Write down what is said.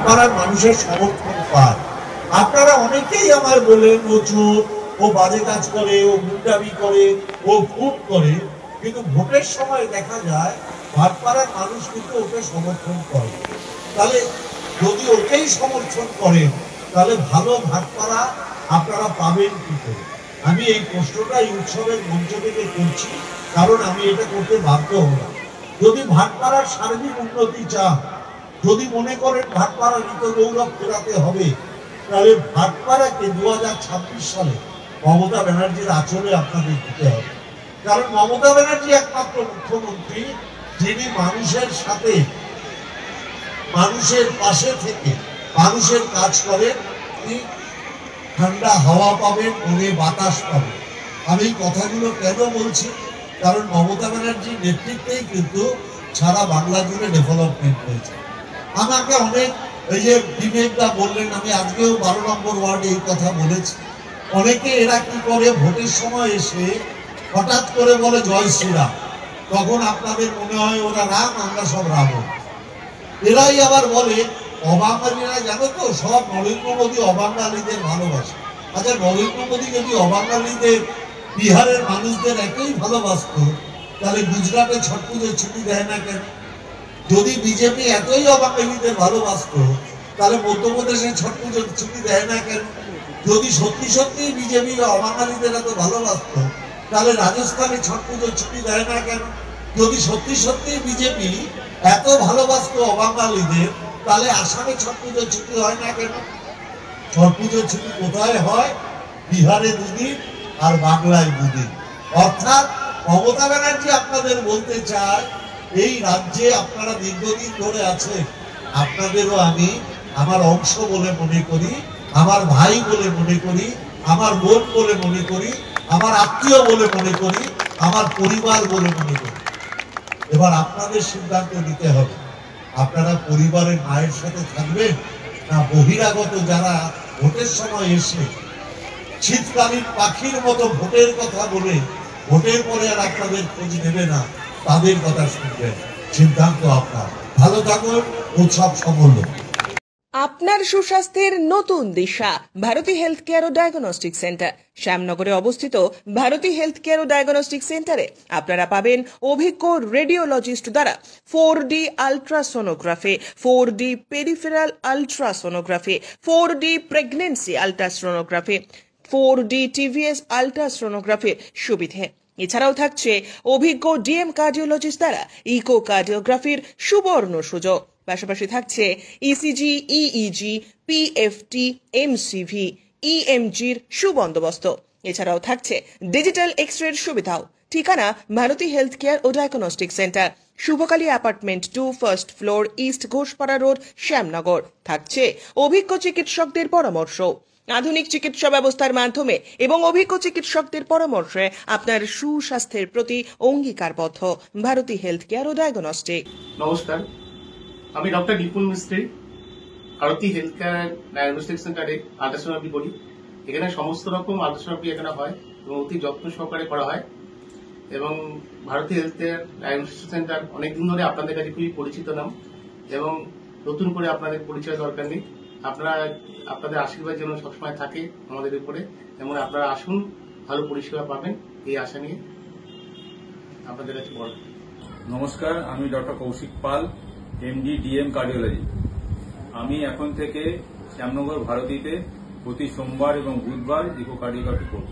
ভাটপাড়ার মানুষের সমর্থন পায়। আপনারা অনেকেই আমায় বলেন ও চোর, ও বাজে কাজ করে, ও গুন্ডামি করে, ও ভোট করে, কিন্তু ভোটের সময় দেখা যায় ভাটপাড়ার মানুষ কিন্তু ওকে সমর্থন করে। তাহলে যদি ওকেই সমর্থন করেন তাহলে ভালো ভাটপাড়া আপনারা পাবেন কি করে? আমি এই প্রশ্নটা এই উৎসবের মঞ্চ থেকে করছি, কারণ আমি এটা করতে বাধ্য হলাম। যদি ভাটপাড়ার সার্বিক উন্নতি চান, যদি মনে করেন ভাটপাড়া ঋত গৌরব ফেরাতে হবে, তাহলে ভাটপাড়াকে 2026 সালে মমতা ব্যানার্জির আঁচলে আপনাদের দিতে হবে। কারণ মমতা ব্যানার্জি একমাত্র মুখ্যমন্ত্রী যিনি মানুষের সাথে, মানুষের পাশে থেকে মানুষের কাজ করেন। ঠান্ডা হাওয়া পাবেন, মনে বাতাস পাবেন। আমি কথাগুলো কেন বলছি? কারণ মমতা ব্যানার্জির নেতৃত্বেই কিন্তু সারা বাংলা জুড়ে ডেভেলপমেন্ট হয়েছে। আমাকে অনেক এই যে বিবেকদা বললেন, আমি আজকেও 12 নম্বর ওয়ার্ডে এই কথা বলেছি। অনেকে এরা কি করে, ভোটের সময় এসে হঠাৎ করে বলে জয় শ্রীরাম, তখন আপনাদের মনে হয় ওরা রাম, আমরা সব রাবণ। এরাই আবার বলে অবাঙালিরা, জানো তো, সব নরেন্দ্র মোদী অবাঙালিদের ভালোবাসে। আচ্ছা, নরেন্দ্র মোদী যদি অবাঙালিদের, বিহারের মানুষদের এতই ভালোবাসত, তাহলে গুজরাটে ছট পুজোর ছুটি দেয় না কেন? যদি বিজেপি এতই অবাঙালিদের ভালোবাসত, তাহলে মধ্যপ্রদেশে ছট পুজোর ছুটি দেয় না কেন? যদি সত্যি সত্যি বিজেপি অবাঙালিদের এত ভালোবাসত, তাহলে রাজস্থানে ছট পুজোর ছুটি দেয় না কেন? যদি সত্যি সত্যি বিজেপি এত ভালোবাসত অবাঙালিদের, তাহলে আসামে ছট পুজোর ছুটি হয় না কেন? ছট পুজোর ছুটি কোথায় হয়? বিহারে 2 দিন আর বাংলায় 2 দিন। অর্থাৎ মমতা ব্যানার্জি আপনাদের বলতে চায়, এই রাজ্যে আপনারা দীর্ঘদিন ধরে আছেন, আপনাদেরও আমি আমার অংশ বলে মনে করি, আমার ভাই বলে মনে করি, আমার বোন বলে মনে করি, আমার আত্মীয় বলে মনে করি, আমার পরিবার বলে মনে করি। এবার আপনাদের সিদ্ধান্ত নিতে হবে, আপনারা পরিবারের মায়ের সাথে থাকবেন, না বহিরাগত যারা ভোটের সময় এসে শীতকালীন পাখির মতো ভোটের কথা বলে ভোটের পরে আর আপনাদের খোঁজ নেবে না, তাদের কথা শুনবেন। সিদ্ধান্ত আপনার। ভালো থাকুন, উৎসব সাফল্য। আপনার সুস্বাস্থ্যের নতুন দিশা ভারতী হেলথ কেয়ার ও ডায়াগনস্টিক সেন্টার। শ্যামনগরে অবস্থিত ভারতী হেলথ কেয়ার ও ডায়াগনস্টিক সেন্টারে আপনারা পাবেন অভিজ্ঞ রেডিওলজিস্ট দ্বারা 4D ultrasonography, 4D peripheral ultrasonography, 4D pregnancy ultrasonography, 4D TVS আলট্রাসোনোগ্রাফির সুবিধে। এছাড়াও থাকছে অভিজ্ঞ ডিএম কার্ডিওলজিস্ট দ্বারা ইকোকার্ডিওগ্রাফির সুবর্ণ সুযোগ। পাশাপাশি থাকছে ইসিজি, ইইজি, পিএফটি, এমসিভি, ইএমজির সুবন্দোবস্ত। এছাড়াও থাকছে ডিজিটাল এক্স-রের সুবিধাও। ঠিকানা ভারতী হেলথ কেয়ার ও diagnostic centre, Shubhakali apartment 2, first floor, east Ghoshpara road, Shyamnagar. থাকছে অভিজ্ঞ চিকিৎসকদের পরামর্শ। আধুনিক চিকিৎসা ব্যবস্থার মাধ্যমে এবং অভিজ্ঞ চিকিৎসকদের পরামর্শে আপনার সুস্বাস্থ্যের প্রতি অঙ্গীকারবদ্ধ ভারতী হেলথ কেয়ার ও ডায়াগনস্টিক। নমস্কার, আমি ডক্টর বিপুল মিস্ত্রি, ভারতী হেলথ কেয়ার ডায়াগনস্টিক সেন্টারে আল্ট্রাসোনোগ্রাফি করি। এখানে সমস্ত রকম আল্ট্রাসোনোগ্রাফি এখানে হয় এবং অতি যত্ন সহকারে করা হয়। এবং Bharati health care diagnostic centre অনেকদিন ধরে আপনাদের কাছে খুবই পরিচিত নাম, এবং নতুন করে আপনাদের পরিচয় দরকার নেই। আপনারা, আপনাদের আশীর্বাদ যেন সবসময় থাকে আমাদের উপরে, এবং আপনারা আসুন, ভালো পরিষেবা পাবেন, এই আশা নিয়ে আপনাদের কাছে বড়। নমস্কার, আমি ডক্টর কৌশিক পাল, এমডি ডিএম কার্ডিওলজি। আমি এখন থেকে শ্যামনগর ভারতীতে প্রতি সোমবার এবং বুধবার ইকোকার্ডিওগ্রাফি করব।